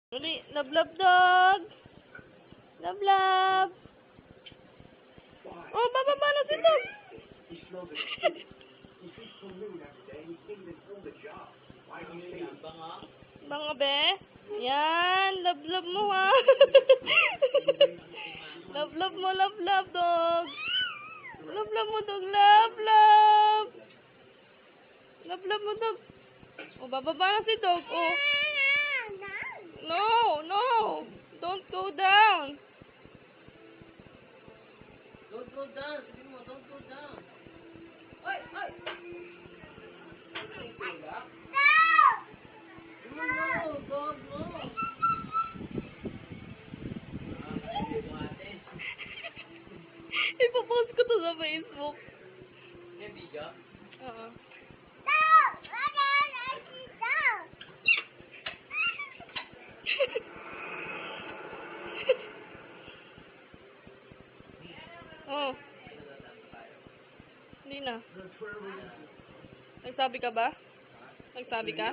Dali, love, love, dog. Love, love. Oh, bababa na si dog. Banga, be. Yan, love, love mo, ha. Love, love mo, love, love, dog. Love, love mo, dog. Love, love. Love, love mo, dog. Oh, bababa na si dog. Oh. No, no. Don't go down. Don't go down. Sabi mo, don't go down. Ay, ay. No, dog, no. Ipopost ko to sa Facebook. May video? Oo. Oh. Hindi na. Nagsabi ka ba? Nagsabi ka?